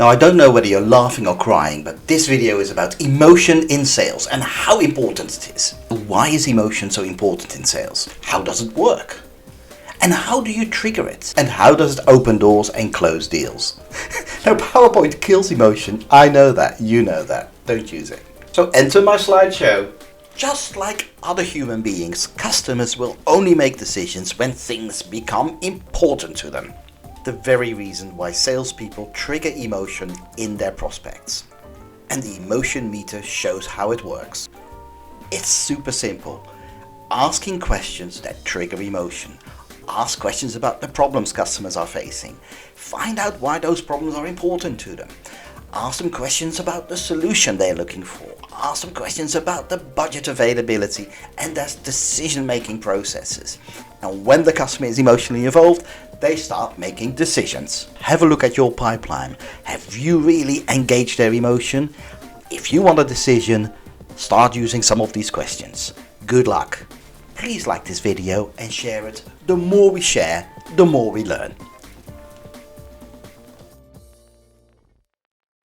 Now I don't know whether you're laughing or crying, but this video is about emotion in sales and how important it is. Why is emotion so important in sales? How does it work? And how do you trigger it? And how does it open doors and close deals? Now PowerPoint kills emotion, I know that, you know that, don't use it. So enter my slideshow. Just like other human beings, customers will only make decisions when things become important to them. The very reason why salespeople trigger emotion in their prospects. And the emotion meter shows how it works. It's super simple. Asking questions that trigger emotion. Ask questions about the problems customers are facing. Find out why those problems are important to them. Ask them questions about the solution they're looking for. Ask them questions about the budget availability and their decision-making processes. And when the customer is emotionally involved, they start making decisions. Have a look at your pipeline. Have you really engaged their emotion? If you want a decision, start using some of these questions. Good luck. Please like this video and share it. The more we share, the more we learn.